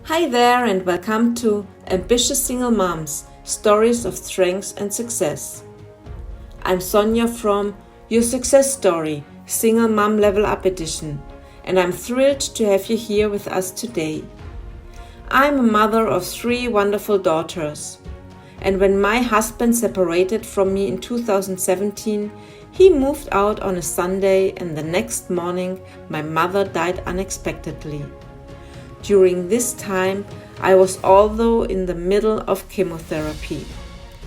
Hi there, and welcome to Ambitious Single Moms Stories of Strength and Success. I'm Sonja from Your Success Story Single Mom Level Up Edition, and I'm thrilled to have you here with us today. I'm a mother of 3 wonderful daughters, and when my husband separated from me in 2017, he moved out on a Sunday, and the next morning my mother died unexpectedly. During this time, I was although in the middle of chemotherapy.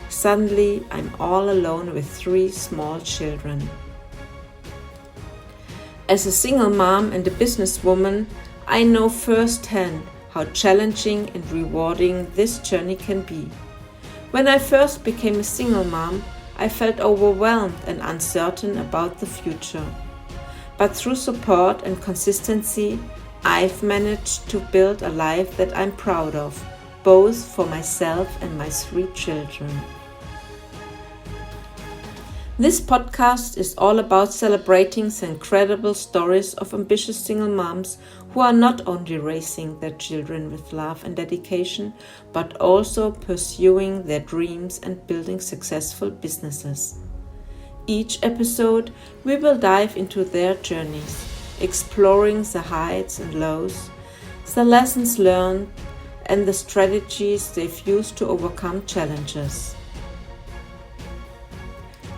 Suddenly, I'm all alone with 3 small children. As a single mom and a businesswoman, I know firsthand how challenging and rewarding this journey can be. When I first became a single mom, I felt overwhelmed and uncertain about the future. But through support and consistency, I've managed to build a life that I'm proud of, both for myself and my 3 children. This podcast is all about celebrating the incredible stories of ambitious single moms who are not only raising their children with love and dedication, but also pursuing their dreams and building successful businesses. Each episode, we will dive into their journeys, exploring the heights and lows, the lessons learned, and the strategies they've used to overcome challenges.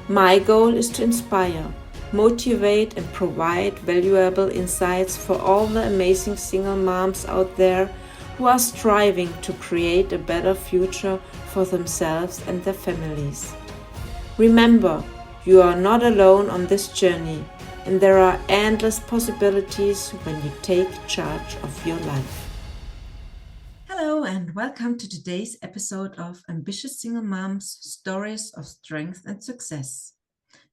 My goal is to inspire, motivate, and provide valuable insights for all the amazing single moms out there who are striving to create a better future for themselves and their families. Remember, you are not alone on this journey, and there are endless possibilities when you take charge of your life. Hello, and welcome to today's episode of Ambitious Single Moms Stories of Strength and Success.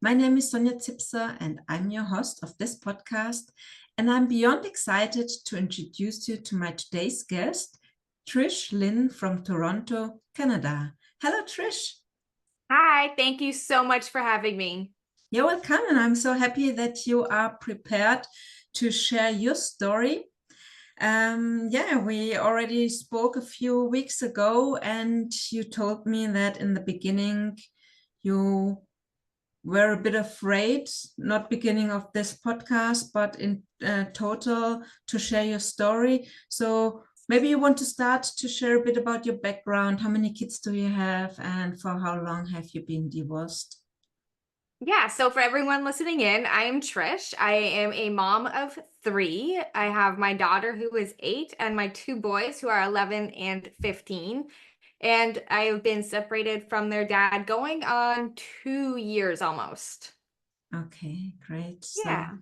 My name is Sonja Zipser, and I'm your host of this podcast. And I'm beyond excited to introduce you to my today's guest, Trish Lynn from Toronto, Canada. Hello, Trish. Hi, thank you so much for having me. You're welcome, and I'm so happy that you are prepared to share your story. We already spoke a few weeks ago, and you told me that in the beginning you were a bit afraid, not beginning of this podcast, but in total to share your story. So maybe you want to start to share a bit about your background. How many kids do you have, and for how long have you been divorced? Yeah, so for everyone listening in, I am Trish. I am a mom of 3. I have my daughter who is 8 and my 2 boys who are 11 and 15. And I have been separated from their dad going on 2 years almost. Okay, great. Yeah.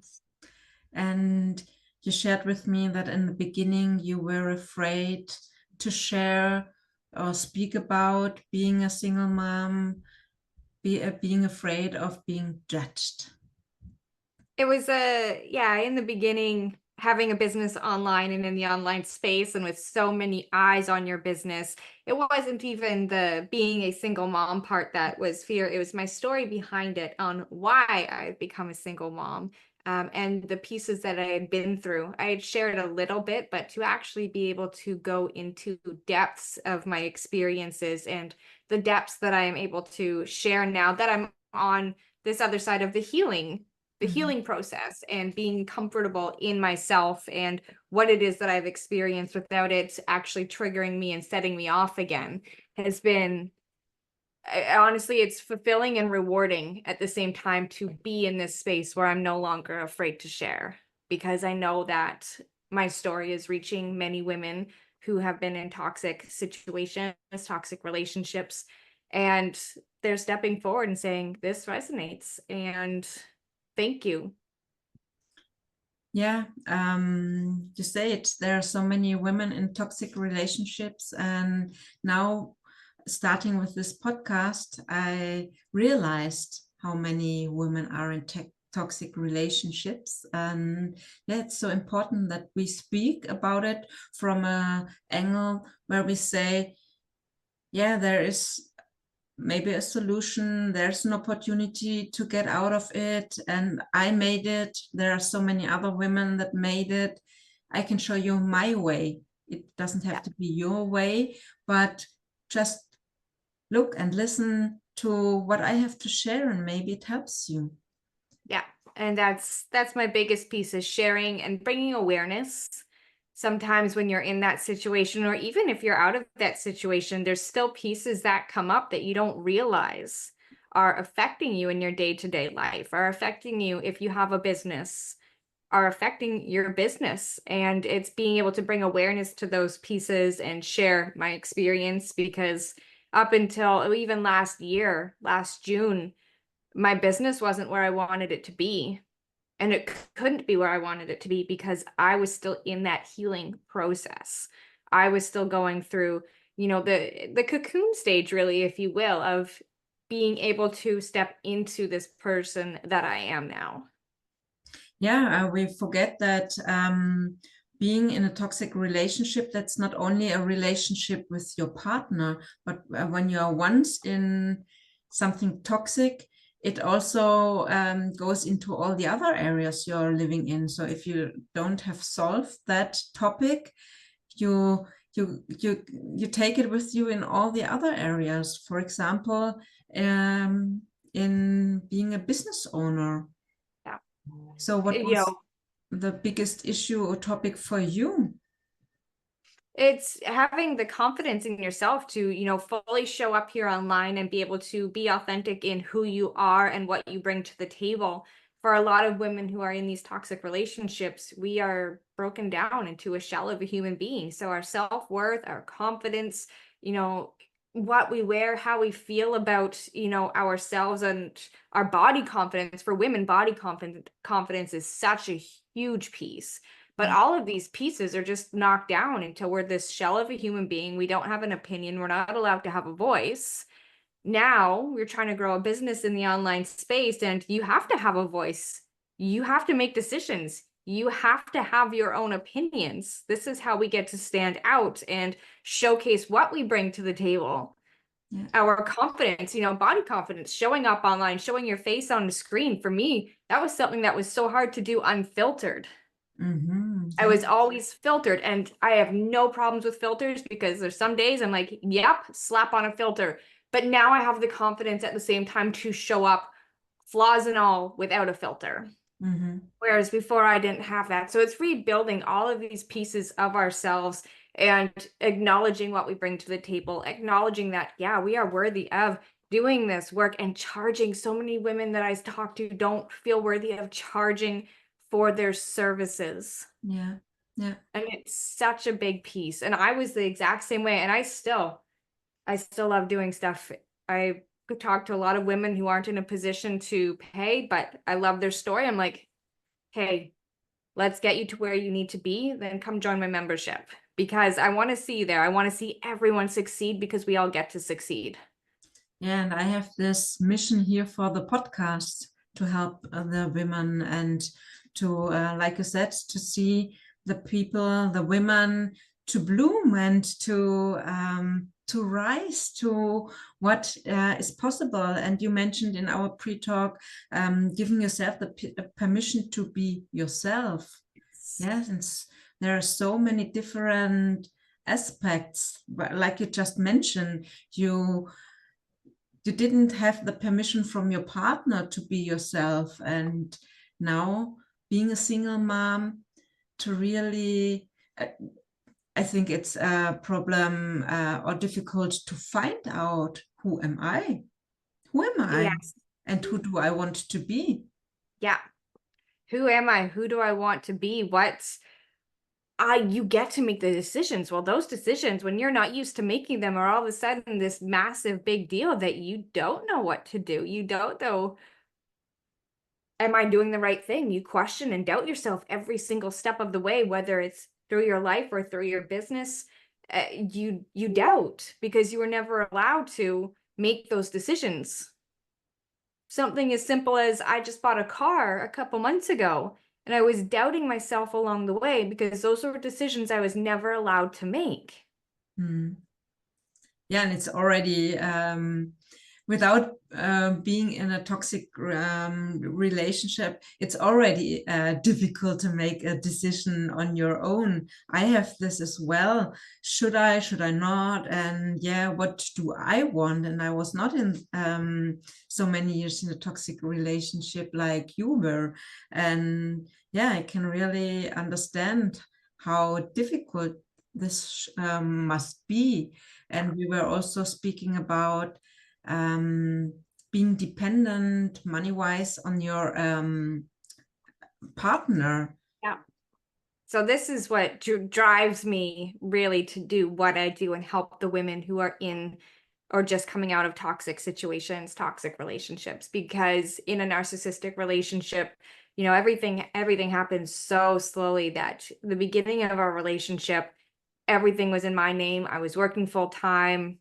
And you shared with me that in the beginning you were afraid to share or speak about being a single mom, being afraid of being judged. It was in the beginning, having a business online and in the online space and with so many eyes on your business, it wasn't even the being a single mom part that was fear. It was my story behind it on why I've become a single mom. And the pieces that I had been through. I had shared a little bit, but to actually be able to go into depths of my experiences and the depths that I am able to share now that I'm on this other side of the healing process and being comfortable in myself and what it is that I've experienced without it actually triggering me and setting me off again has been honestly, it's fulfilling and rewarding at the same time to be in this space where I'm no longer afraid to share, because I know that my story is reaching many women who have been in toxic situations, toxic relationships, and they're stepping forward and saying, this resonates, and thank you. Yeah, you say it. There are so many women in toxic relationships, and now starting with this podcast, I realized how many women are in toxic relationships, and yeah, it's so important that we speak about it from an angle where we say, yeah, there is maybe a solution, there's an opportunity to get out of it, and I made it. There are so many other women that made it. I can show you my way It doesn't have to be your way, but just look and listen to what I have to share, and maybe it helps you. Yeah. And that's my biggest piece, is sharing and bringing awareness. Sometimes when you're in that situation, or even if you're out of that situation, there's still pieces that come up that you don't realize are affecting you in your day-to-day life, are affecting you if you have a business, are affecting your business. And it's being able to bring awareness to those pieces and share my experience, because up until even last June, my business wasn't where I wanted it to be. And it couldn't be where I wanted it to be because I was still in that healing process. I was still going through, the cocoon stage, really, if you will, of being able to step into this person that I am now. Yeah, we forget that being in a toxic relationship, that's not only a relationship with your partner, but when you are once in something toxic, it also goes into all the other areas you're living in. So if you don't have solved that topic, you take it with you in all the other areas. For example, in being a business owner. Yeah. So what You was know, the biggest issue or topic for you? it's having the confidence in yourself to, fully show up here online and be able to be authentic in who you are and what you bring to the table. For a lot of women who are in these toxic relationships, we are broken down into a shell of a human being. So our self-worth, our confidence, what we wear, how we feel about, ourselves, and our body confidence. For women, body confidence is such a huge piece. But all of these pieces are just knocked down until we're this shell of a human being. We don't have an opinion. We're not allowed to have a voice. Now we're trying to grow a business in the online space, and you have to have a voice. You have to make decisions. You have to have your own opinions. This is how we get to stand out and showcase what we bring to the table. Yeah. Our confidence, body confidence, showing up online, showing your face on the screen. For me, that was something that was so hard to do unfiltered. I was always filtered, and I have no problems with filters, because there's some days I'm like, yep, slap on a filter. But now I have the confidence at the same time to show up, flaws and all, without a filter. Whereas before I didn't have that. So it's rebuilding all of these pieces of ourselves and acknowledging what we bring to the table, acknowledging that, yeah, we are worthy of doing this work, and charging. So many women that I talk to don't feel worthy of charging for their services. Yeah. Yeah. And it's such a big piece. And I was the exact same way. And I still love doing stuff. I could talk to a lot of women who aren't in a position to pay, but I love their story. I'm like, hey, let's get you to where you need to be. Then come join my membership, because I want to see you there. I want to see everyone succeed, because we all get to succeed. Yeah, and I have this mission here for the podcast to help the women, and to, like you said, to see the people, the women, to bloom and to rise to what is possible. And you mentioned in our pre-talk, giving yourself the permission to be yourself. Yes, and there are so many different aspects, like you just mentioned. You didn't have the permission from your partner to be yourself, and now being a single mom, to really I think it's a problem or difficult to find out, who am I, Yes. and who do I want to be. Yeah. Who am I? Who do I want to be? You get to make the decisions. Well, those decisions, when you're not used to making them, are all of a sudden this massive big deal that you don't know what to do. You don't know, am I doing the right thing? You question and doubt yourself every single step of the way, whether it's through your life or through your business. You doubt, because you were never allowed to make those decisions. Something as simple as, I just bought a car a couple months ago, and I was doubting myself along the way, because those were decisions I was never allowed to make. Yeah, and it's already without being in a toxic relationship, it's already difficult to make a decision on your own. I have this as well. Should I not? And yeah, what do I want? And I was not in so many years in a toxic relationship like you were. And yeah, I can really understand how difficult this must be. And we were also speaking about being dependent money-wise on your partner. Yeah. So this is what drives me really to do what I do and help the women who are in or just coming out of toxic situations, toxic relationships, because in a narcissistic relationship, you know, everything happens so slowly that the beginning of our relationship, everything was in my name. I was working full time.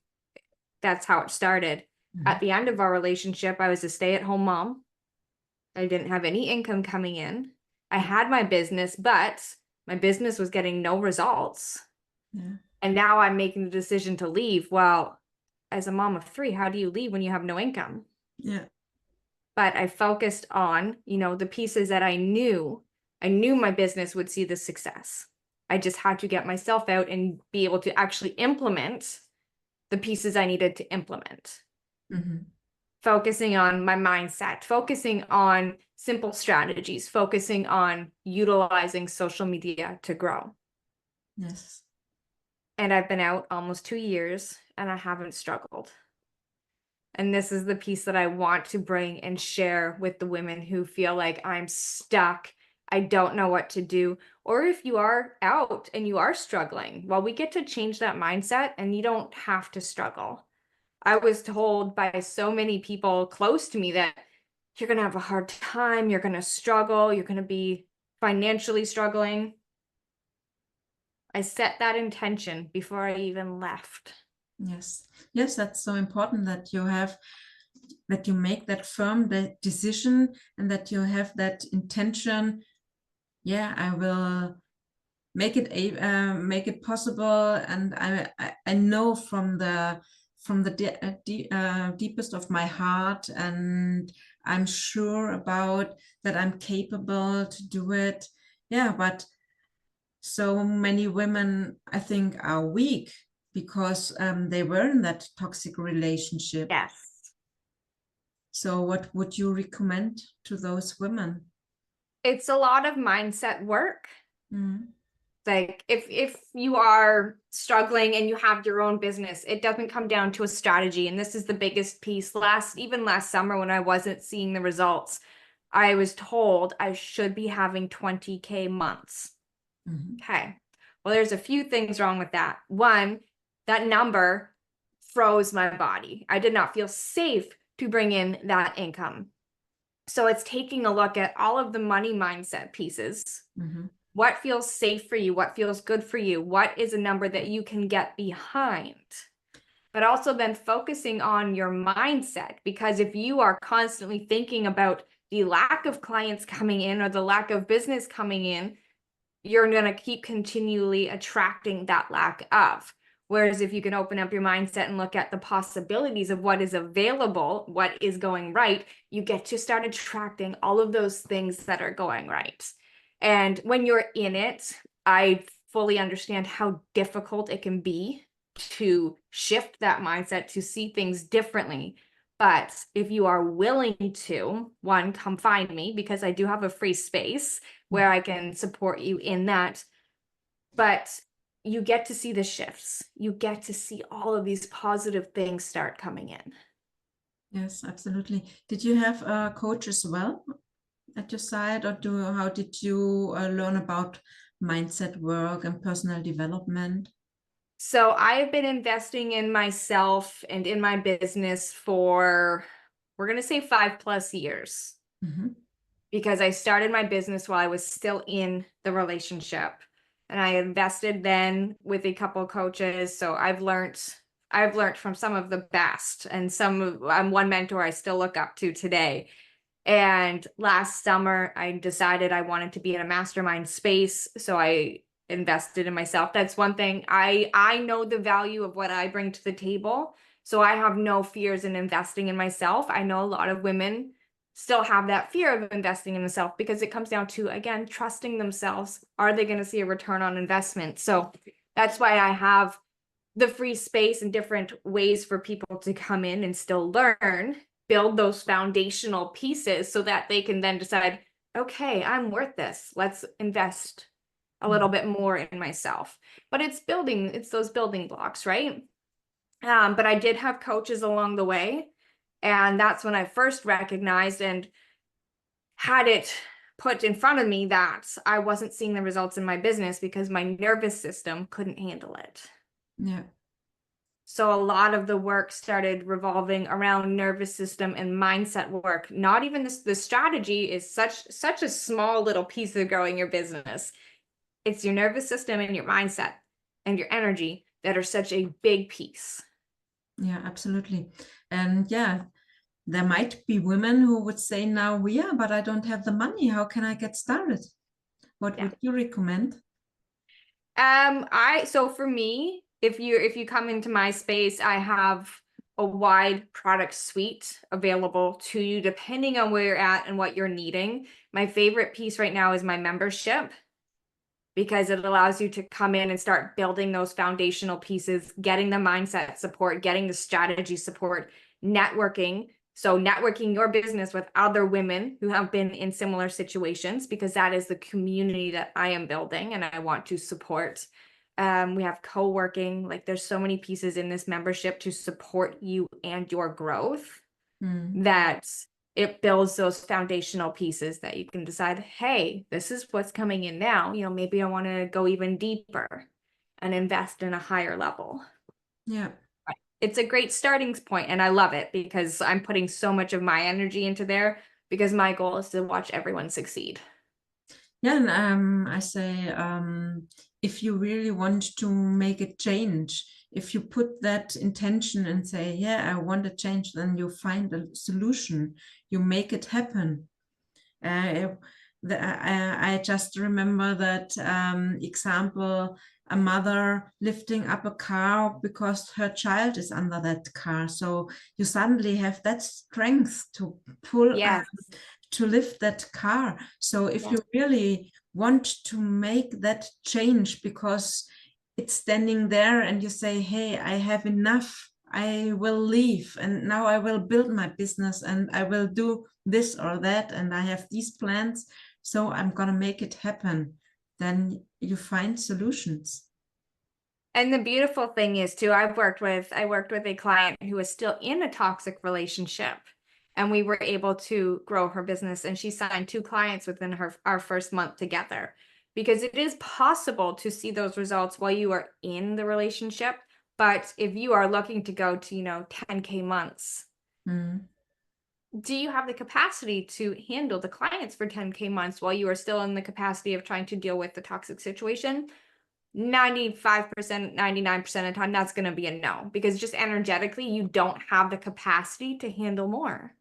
That's how it started. Mhm. At the end of our relationship, I was a stay-at-home mom. I didn't have any income coming in. I had my business, but my business was getting no results. Yeah. And now I'm making the decision to leave. Well, as a mom of 3, how do you leave when you have no income? Yeah. But I focused on, you know, the pieces that I knew my business would see the success. I just had to get myself out and be able to actually implement the pieces I needed to implement. Mm-hmm. Focusing on my mindset, focusing on simple strategies, focusing on utilizing social media to grow. Yes. And I've been out almost 2 years and I haven't struggled. And this is the piece that I want to bring and share with the women who feel like I'm stuck. I don't know what to do. Or if you are out and you are struggling, well, we get to change that mindset and you don't have to struggle. I was told by so many people close to me that you're going to have a hard time, you're going to struggle, you're going to be financially struggling. I set that intention before I even left. Yes. Yes, that's so important that you make that firm decision and that you have that intention. Yeah, I will make it possible. And I know from the deepest of my heart, and I'm sure about that I'm capable to do it. Yeah, but so many women, I think, are weak because they were in that toxic relationship. Yes. So what would you recommend to those women? It's a lot of mindset work. Mm. Like if you are struggling and you have your own business, it doesn't come down to a strategy. And this is the biggest piece. Even last summer when I wasn't seeing the results, I was told I should be having 20K months. Mm-hmm. Okay. Well, there's a few things wrong with that. One, that number froze my body. I did not feel safe to bring in that income. So it's taking a look at all of the money mindset pieces. Mm-hmm. What feels safe for you? What feels good for you? What is a number that you can get behind? But also then focusing on your mindset, because if you are constantly thinking about the lack of clients coming in or the lack of business coming in, you're going to keep continually attracting that lack of. Whereas if you can open up your mindset and look at the possibilities of what is available, what is going right, you get to start attracting all of those things that are going right. And when you're in it, I fully understand how difficult it can be to shift that mindset, to see things differently. But if you are willing to, one, come find me, because I do have a free space where I can support you in that. But you get to see the shifts. You get to see all of these positive things start coming in. Yes, absolutely. Did you have a coach as well at your side, or how did you learn about mindset work and personal development? So I've been investing in myself and in my business for, we're going to say 5+ years. Mm-hmm. Because I started my business while I was still in the relationship. And I invested then with a couple of coaches. So I've learned from some of the best, and I'm one mentor I still look up to today. And last summer, I decided I wanted to be in a mastermind space. So I invested in myself. That's one thing. I know the value of what I bring to the table. So I have no fears in investing in myself. I know a lot of women still have that fear of investing in themselves because it comes down to, again, trusting themselves. Are they going to see a return on investment? So that's why I have the free space and different ways for people to come in and still learn, build those foundational pieces so that they can then decide, okay, I'm worth this. Let's invest a little bit more in myself. But it's those building blocks, right? But I did have coaches along the way. And that's when I first recognized and had it put in front of me that I wasn't seeing the results in my business because my nervous system couldn't handle it. Yeah. So a lot of the work started revolving around nervous system and mindset work. Not even this, the strategy is such a small little piece of growing your business. It's your nervous system and your mindset and your energy that are such a big piece. Yeah, absolutely. And yeah, there might be women who would say now, yeah, but I don't have the money. How can I get started? What would you recommend? So for me, if you come into my space, I have a wide product suite available to you depending on where you're at and what you're needing. My favorite piece right now is my membership because it allows you to come in and start building those foundational pieces, getting the mindset support, getting the strategy support, networking. So networking your business with other women who have been in similar situations, because that is the community that I am building and I want to support. We have co-working, like there's so many pieces in this membership to support you and your growth that it builds those foundational pieces that you can decide, hey, this is what's coming in now. You know, maybe I want to go even deeper and invest in a higher level. Yeah. It's a great starting point, and I love it because I'm putting so much of my energy into there because my goal is to watch everyone succeed. Yeah, and I say, if you really want to make a change, if you put that intention and say, yeah, I want a change, then you find a solution, you make it happen. I just remember that example, a mother lifting up a car because her child is under that car. So you suddenly have that strength to pull up, to lift that car. So if you really want to make that change because it's standing there and you say, hey, I have enough, I will leave and now I will build my business and I will do this or that and I have these plans, so I'm gonna make it happen, then you find solutions. And the beautiful thing is too, I worked with a client who was still in a toxic relationship, and we were able to grow her business, and she signed 2 clients within our first month together, because it is possible to see those results while you are in the relationship. But if you are looking to go to, 10K months, do you have the capacity to handle the clients for 10K months while you are still in the capacity of trying to deal with the toxic situation? 95%, 99% of the time, that's going to be a no, because just energetically, you don't have the capacity to handle more.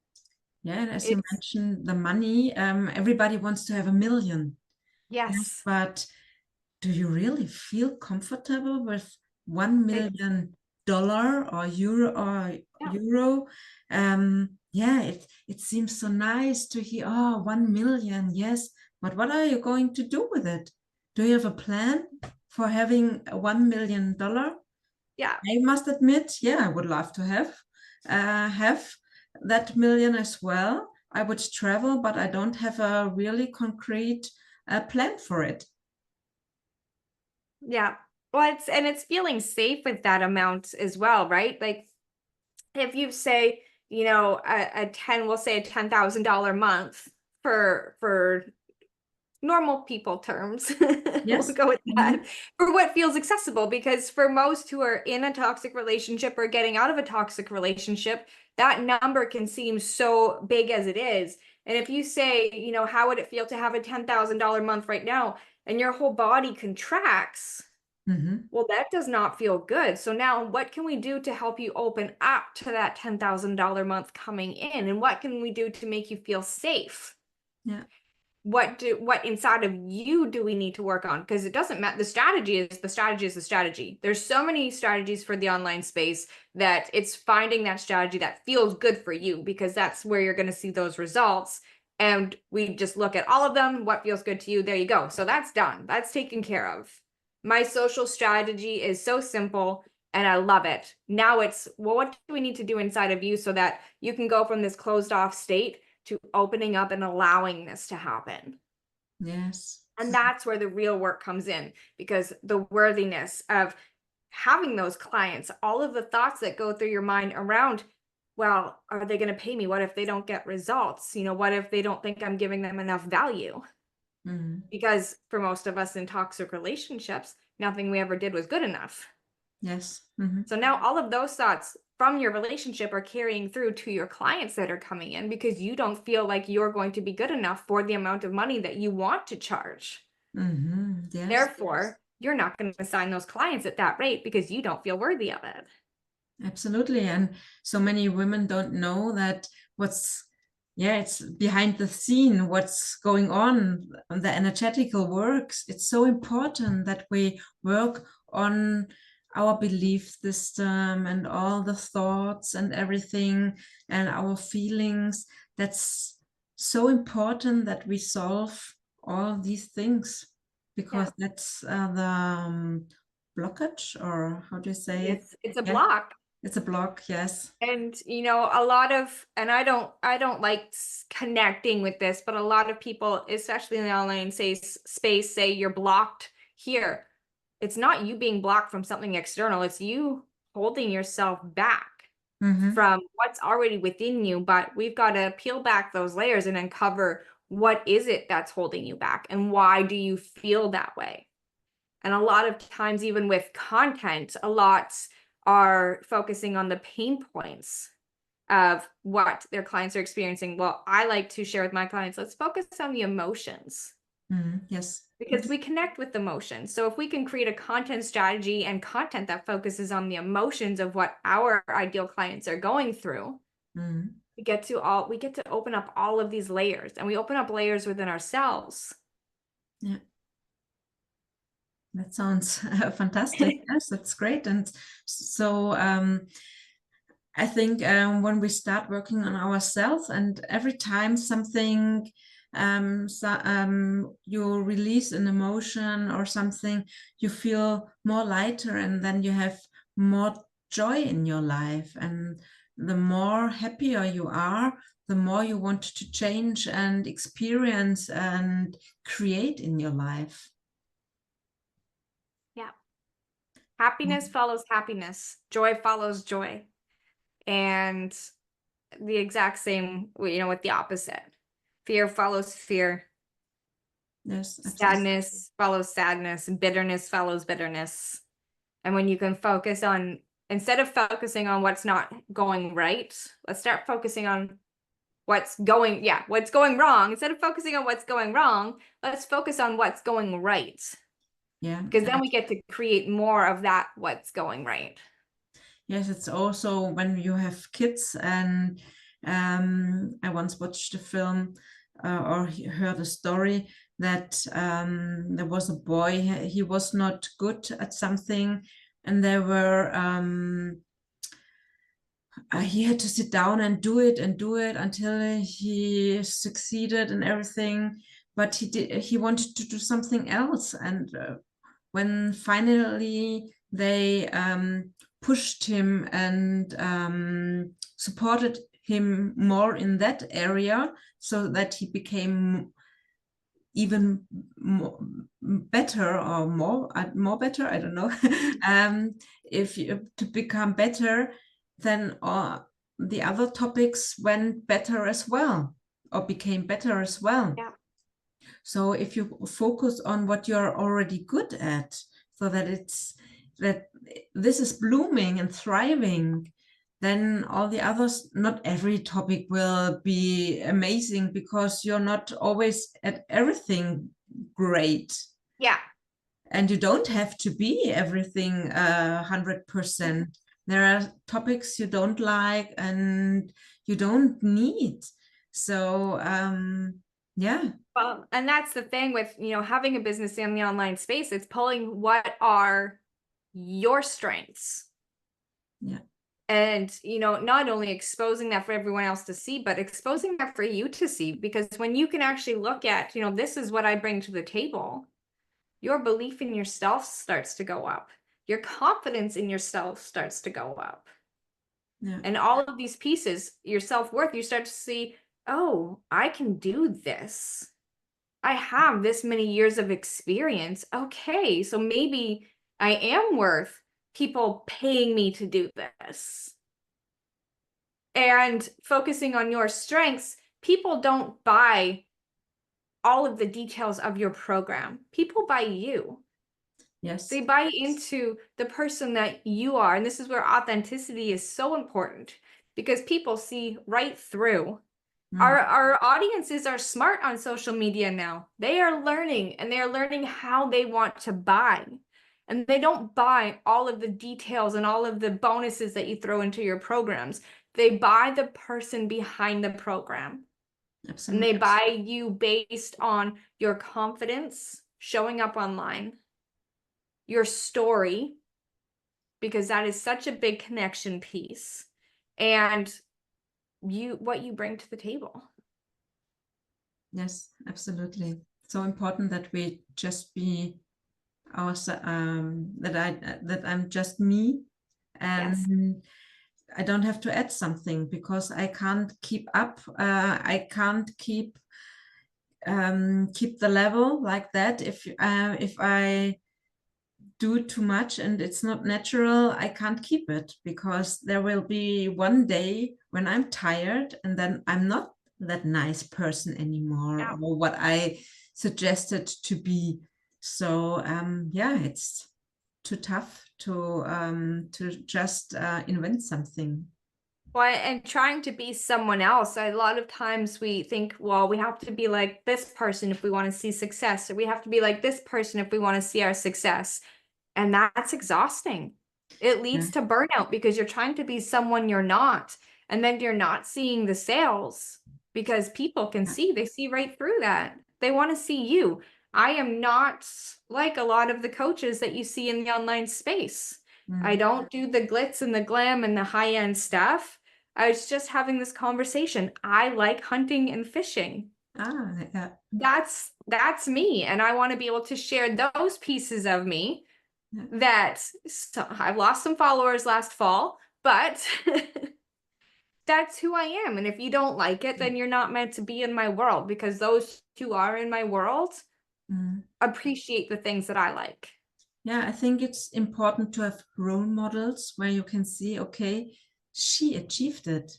Yeah, and as you mentioned, the money, everybody wants to have 1 million. Yes. But do you really feel comfortable with $1 million or euro? Yeah, it seems so nice to hear, oh, 1 million, yes. But what are you going to do with it? Do you have a plan for having $1 million? Yeah. I must admit, yeah, I would love to have that million as well. I would travel, but I don't have a really concrete plan for it. Yeah. Well, it's feeling safe with that amount as well, right? Like if you say, we'll say a $10,000 month for normal people terms. Yes. We'll go with that for what feels accessible, because for most who are in a toxic relationship or getting out of a toxic relationship, that number can seem so big as it is. And if you say, how would it feel to have a $10,000 month right now, and your whole body contracts, well, that does not feel good. So now what can we do to help you open up to that $10,000 month coming in? And what can we do to make you feel safe? Yeah. what inside of you do we need to work on? Because it doesn't matter. The strategy is the strategy. There's so many strategies for the online space that it's finding that strategy that feels good for you, because that's where you're going to see those results. And we just look at all of them. What feels good to you? There you go. So that's done. That's taken care of. My social strategy is so simple and I love it. Now it's, well, what do we need to do inside of you so that you can go from this closed off state to opening up and allowing this to happen? Yes. And that's where the real work comes in, because the worthiness of having those clients, all of the thoughts that go through your mind around, well, are they going to pay me? What if they don't get results? What if they don't think I'm giving them enough value? Mm-hmm. Because for most of us in toxic relationships, nothing we ever did was good enough. Yes. Mm-hmm. So now all of those thoughts from your relationship are carrying through to your clients that are coming in, because you don't feel like you're going to be good enough for the amount of money that you want to charge. Mm-hmm. Yes. Therefore, you're not going to sign those clients at that rate because you don't feel worthy of it. Absolutely. And so many women don't know that it's behind the scene, what's going on, the energetical works. It's so important that we work on our belief system and all the thoughts and everything and our feelings. That's so important that we solve all these things, because that's the blockage, or how do you say it? It's a Yeah. block. It's a block, yes. And a lot of, and I don't like connecting with this, but a lot of people, especially in the online space, say you're blocked here. It's not you being blocked from something external. It's you holding yourself back from what's already within you. But we've got to peel back those layers and uncover what is it that's holding you back, and why do you feel that way? And a lot of times, even with content, a lot are focusing on the pain points of what their clients are experiencing. Well, I like to share with my clients, let's focus on the emotions. Yes. Because we connect with emotions. So if we can create a content strategy and content that focuses on the emotions of what our ideal clients are going through, we get to open up all of these layers, and we open up layers within ourselves. Yeah. That sounds fantastic. Yes, that's great. And so I think when we start working on ourselves, and every time something you release an emotion or something, you feel more lighter, and then you have more joy in your life. And the more happier you are, the more you want to change and experience and create in your life. Yeah. Happiness follows happiness. Joy follows joy. And the exact same, with the opposite. Fear follows fear. Yes, Sadness follows sadness. Bitterness follows bitterness. And when you can focus on, instead of focusing on what's not going right, let's start focusing on what's going wrong. Instead of focusing on what's going wrong, let's focus on what's going right. Yeah. Because then we get to create more of that what's going right. Yes, it's also when you have kids, and I once watched a film or heard a story that there was a boy, he was not good at something, and there were he had to sit down and do it until he succeeded and everything, but he wanted to do something else. And when finally they pushed him and supported him more in that area, so that he became even better, or more better, I don't know. If you to become better, then the other topics went better as well, or became better as well. Yeah. So if you focus on what you're already good at, so that this is blooming and thriving, then all the others, not every topic will be amazing, because you're not always at everything great. Yeah. And you don't have to be everything 100%. There are topics you don't like and you don't need. So Yeah. Well, and that's the thing with, having a business in the online space, it's pulling what are your strengths. Yeah. And, not only exposing that for everyone else to see, but exposing that for you to see, because when you can actually look at, this is what I bring to the table, your belief in yourself starts to go up. Your confidence in yourself starts to go up. Yeah. And all of these pieces, your self-worth, you start to see, oh, I can do this. I have this many years of experience. Okay, so maybe I am worth people paying me to do this. And focusing on your strengths, people don't buy all of the details of your program. People buy you. Yes. They buy into the person that you are. And this is where authenticity is so important, because people see right through. Our audiences are smart on social media now. They are learning, and they are learning how they want to buy. And they don't buy all of the details and all of the bonuses that you throw into your programs. They buy the person behind the program. Absolutely. And they buy you based on your confidence, showing up online, your story, because that is such a big connection piece, and what you bring to the table. Yes, absolutely. So important that we just be that I'm just me, and Yes. I don't have to add something, because I can't keep up. I can't keep the level like that if I do too much and it's not natural. I can't keep it, because there will be one day when I'm tired, and then I'm not that nice person anymore, Yeah. or what I suggested to be. So yeah, it's too tough to just invent something. Well, and trying to be someone else, a lot of times we think, well, we have to be like this person if we want to see success, or we have to be like this person if we want to see our success. And that's exhausting. It leads to burnout, because you're trying to be someone you're not. And then you're not seeing the sales, because people can see, they see right through that. They want to see you. I am not like a lot of the coaches that you see in the online space. I don't do the glitz and the glam and the high-end stuff. I was just having this conversation. I like hunting and fishing. Yeah. That's me. And I want to be able to share those pieces of me that I've lost some followers last fall, but that's who I am. And if you don't like it, then you're not meant to be in my world, because those who are in my world appreciate the things that I like. Yeah, I think it's important to have role models where you can see, okay, she achieved it.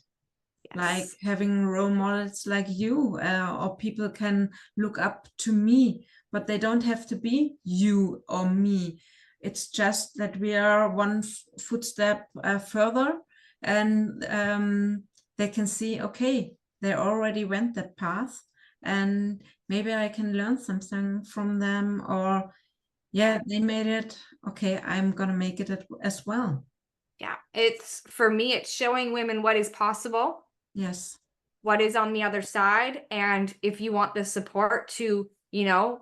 Like Yes. having role models like you, or people can look up to me, but they don't have to be you or me. It's just that we are one footstep further, and they can see, okay, they already went that path, and maybe I can learn something from them, or yeah, they made it. Okay, I'm gonna make it as well. Yeah. It's, for me, it's showing women what is possible, Yes. what is on the other side. And if you want the support to,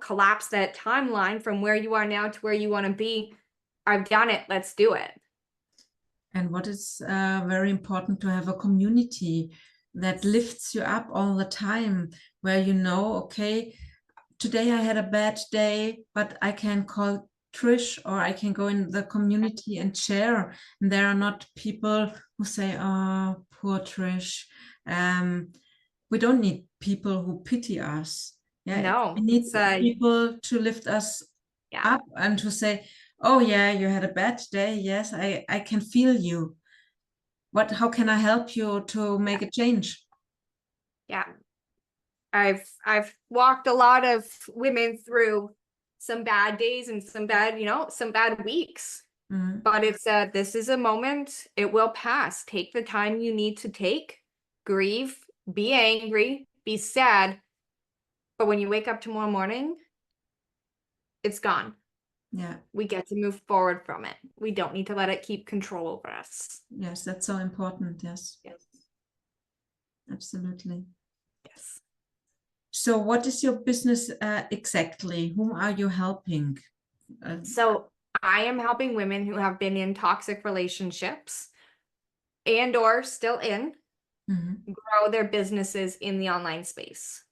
collapse that timeline from where you are now to where you want to be, I've done it. Let's do it. And what is very important, to have a community that lifts you up all the time, where you know, okay, today I had a bad day, but I can call Trish, or I can go in the community and share. And there are not people who say, oh, poor Trish. We don't need people who pity us. Yeah, No, we need it's people to lift us yeah. up and to say, oh yeah, you had a bad day. Yes, I can feel you. How can I help you to make a change? Yeah. I've walked a lot of women through some bad days and some bad weeks. But it's this is a moment, it will pass. Take the time you need to take, grieve, be angry, be sad. But when you wake up tomorrow morning, it's gone. Yeah. We get to move forward from it. We don't need to let it keep control over us. Yes, that's so important. Yes. Yes. Absolutely. Yes. So what is your business exactly? Whom are you helping? So I am helping women who have been in toxic relationships and or still in grow their businesses in the online space.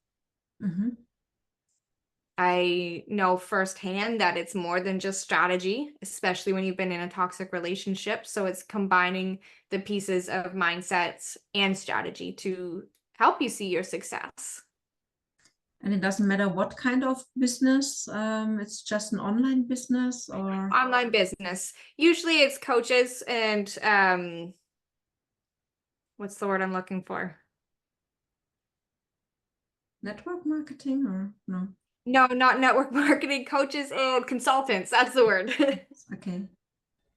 I know firsthand that it's more than just strategy, especially when you've been in a toxic relationship. So it's combining the pieces of mindsets and strategy to help you see your success. And it doesn't matter what kind of business, it's just an online business or Online business. Usually it's coaches and what's the word I'm looking for? network marketing or no? No, not network marketing, coaches and consultants. That's the word. Okay.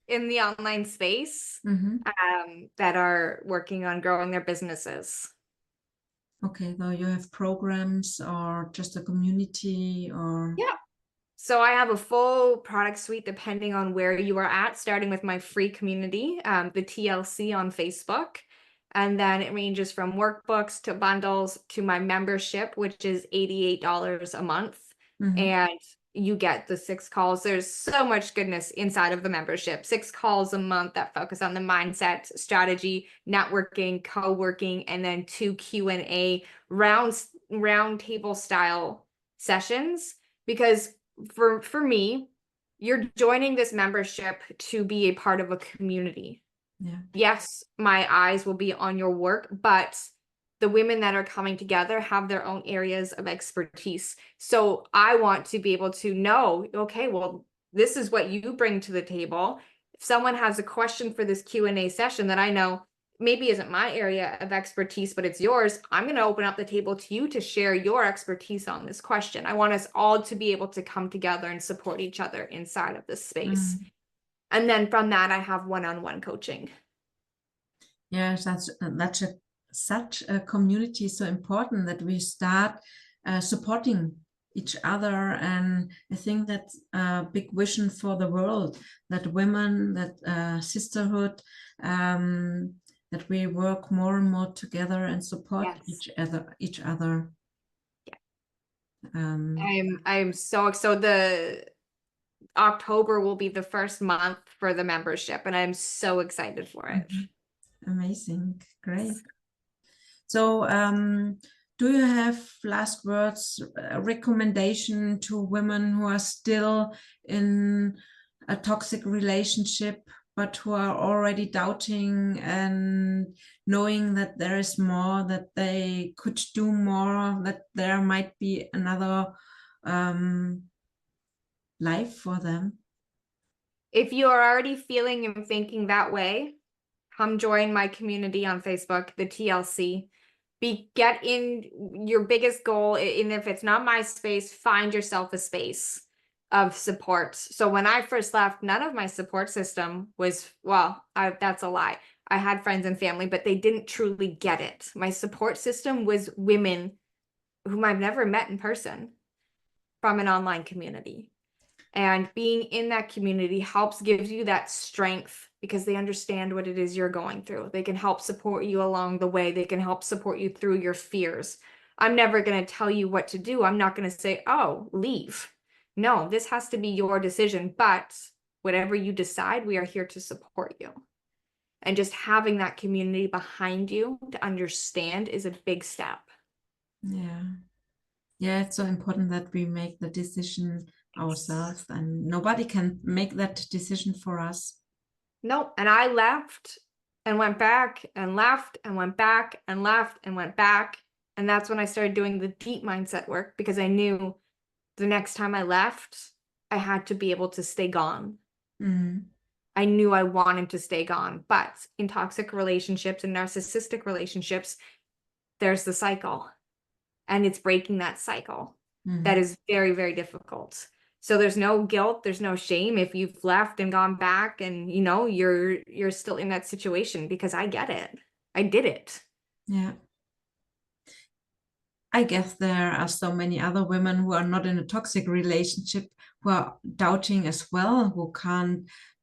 In the online space that are working on growing their businesses. Okay, so you have programs or just a community or? Yeah. So I have a full product suite depending on where you are at, starting with my free community, the TLC on Facebook. And then it ranges from workbooks to bundles to my membership, which is $88 a month. And you get the 6 calls. There's so much goodness inside of the membership. 6 calls a month that focus on the mindset, strategy, networking, co-working, and then 2 Q&A round table style sessions. Because for me, you're joining this membership to be a part of a community. Yeah. Yes, my eyes will be on your work, but the women that are coming together have their own areas of expertise. So I want to be able to know, okay, well, this is what you bring to the table. If someone has a question for this Q&A session that I know maybe isn't my area of expertise, but it's yours, I'm going to open up the table to you to share your expertise on this question. I want us all to be able to come together and support each other inside of this space. And then from that, I have one-on-one coaching. Yeah, such a community is so important that we start supporting each other. And I think that's a big vision for the world, that women, that sisterhood, that we work more and more together and support each other. Yeah. I'm so the October will be the first month for the membership, and I'm so excited for it. Amazing. Great. So do you have last words, a recommendation to women who are still in a toxic relationship, but who are already doubting and knowing that there is more, that they could do more, that there might be another life for them? If you are already feeling and thinking that way, come join my community on Facebook, the TLC. Get in your biggest goal, and if it's not my space, find yourself a space of support. So when I first left, none of my support system was, well, that's a lie. I had friends and family, but they didn't truly get it. My support system was women whom I've never met in person from an online community. And being in that community gives you that strength because they understand what it is you're going through. They can help support you along the way. They can help support you through your fears. I'm never going to tell you what to do. I'm not going to say, oh, leave. No, this has to be your decision. But whatever you decide, we are here to support you. And just having that community behind you to understand is a big step. Yeah. Yeah, it's so important that we make the decision ourselves, and nobody can make that decision for us. No, and I left and went back and left and went back and left and went back. And that's when I started doing the deep mindset work, because I knew the next time I left, I had to be able to stay gone. I knew I wanted to stay gone. But in toxic relationships and narcissistic relationships, there's the cycle. And it's breaking that cycle. That is very, very difficult. So there's no guilt, there's no shame if you've left and gone back and you're still in that situation, because I get it. I did it. Yeah. I guess there are so many other women who are not in a toxic relationship who are doubting as well, who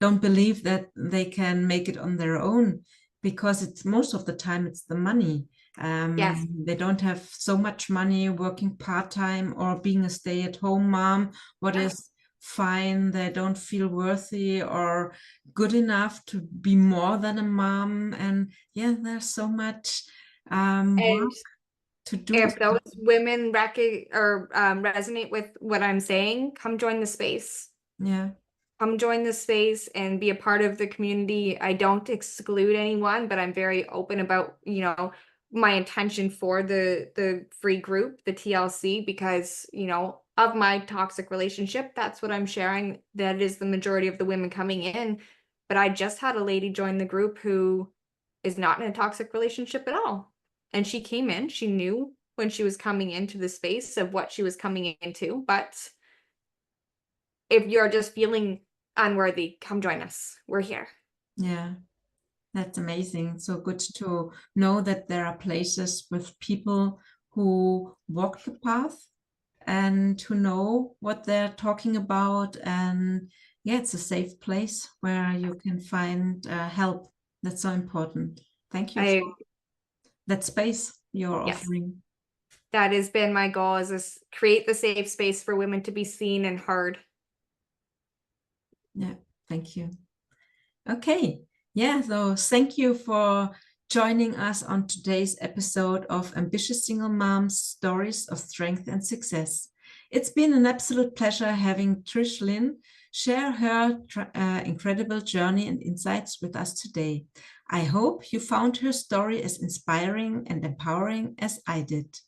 don't believe that they can make it on their own, because it's most of the time it's the money. Yes. They don't have so much money, working part-time or being a stay-at-home mom, what Yeah. is fine. They don't feel worthy or good enough to be more than a mom. And yeah, there's so much And work to do. if those women resonate with what I'm saying, come join the space. Yeah. Come join the space and be a part of the community. I don't exclude anyone, but I'm very open about, my intention for the free group, the TLC, because, of my toxic relationship, that's what I'm sharing. That is the majority of the women coming in. But I just had a lady join the group who is not in a toxic relationship at all. And she came in, she knew when she was coming into the space of what she was coming into. But if you're just feeling unworthy, come join us. We're here. Yeah. That's amazing. So good to know that there are places with people who walk the path and who know what they're talking about. And yeah, it's a safe place where you can find help. That's so important. Thank you for that space you're Yes, offering. that has been my goal, is this create the safe space for women to be seen and heard. Yeah, thank you. Okay. Yeah, so thank you for joining us on today's episode of Ambitious Single Moms, Stories of Strength and Success. It's been an absolute pleasure having Trish Lynn share her incredible journey and insights with us today. I hope you found her story as inspiring and empowering as I did.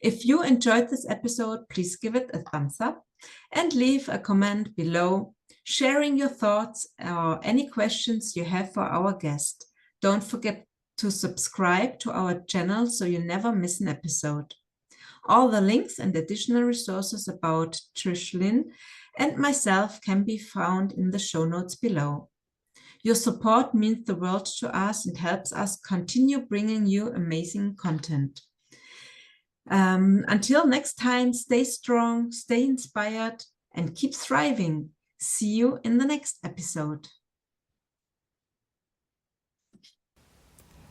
If you enjoyed this episode, please give it a thumbs up and leave a comment below, sharing your thoughts or any questions you have for our guest. Don't forget to subscribe to our channel so you never miss an episode. All the links and additional resources about Trish Lynn and myself can be found in the show notes below. Your support means the world to us and helps us continue bringing you amazing content. Until next time, stay strong, stay inspired, and keep thriving. See you in the next episode.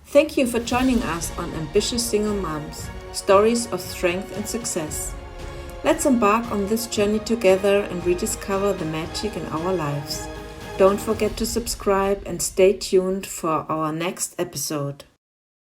Thank you for joining us on Ambitious Single Moms, Stories of Strength and Success. Let's embark on this journey together and rediscover the magic in our lives. Don't forget to subscribe and stay tuned for our next episode.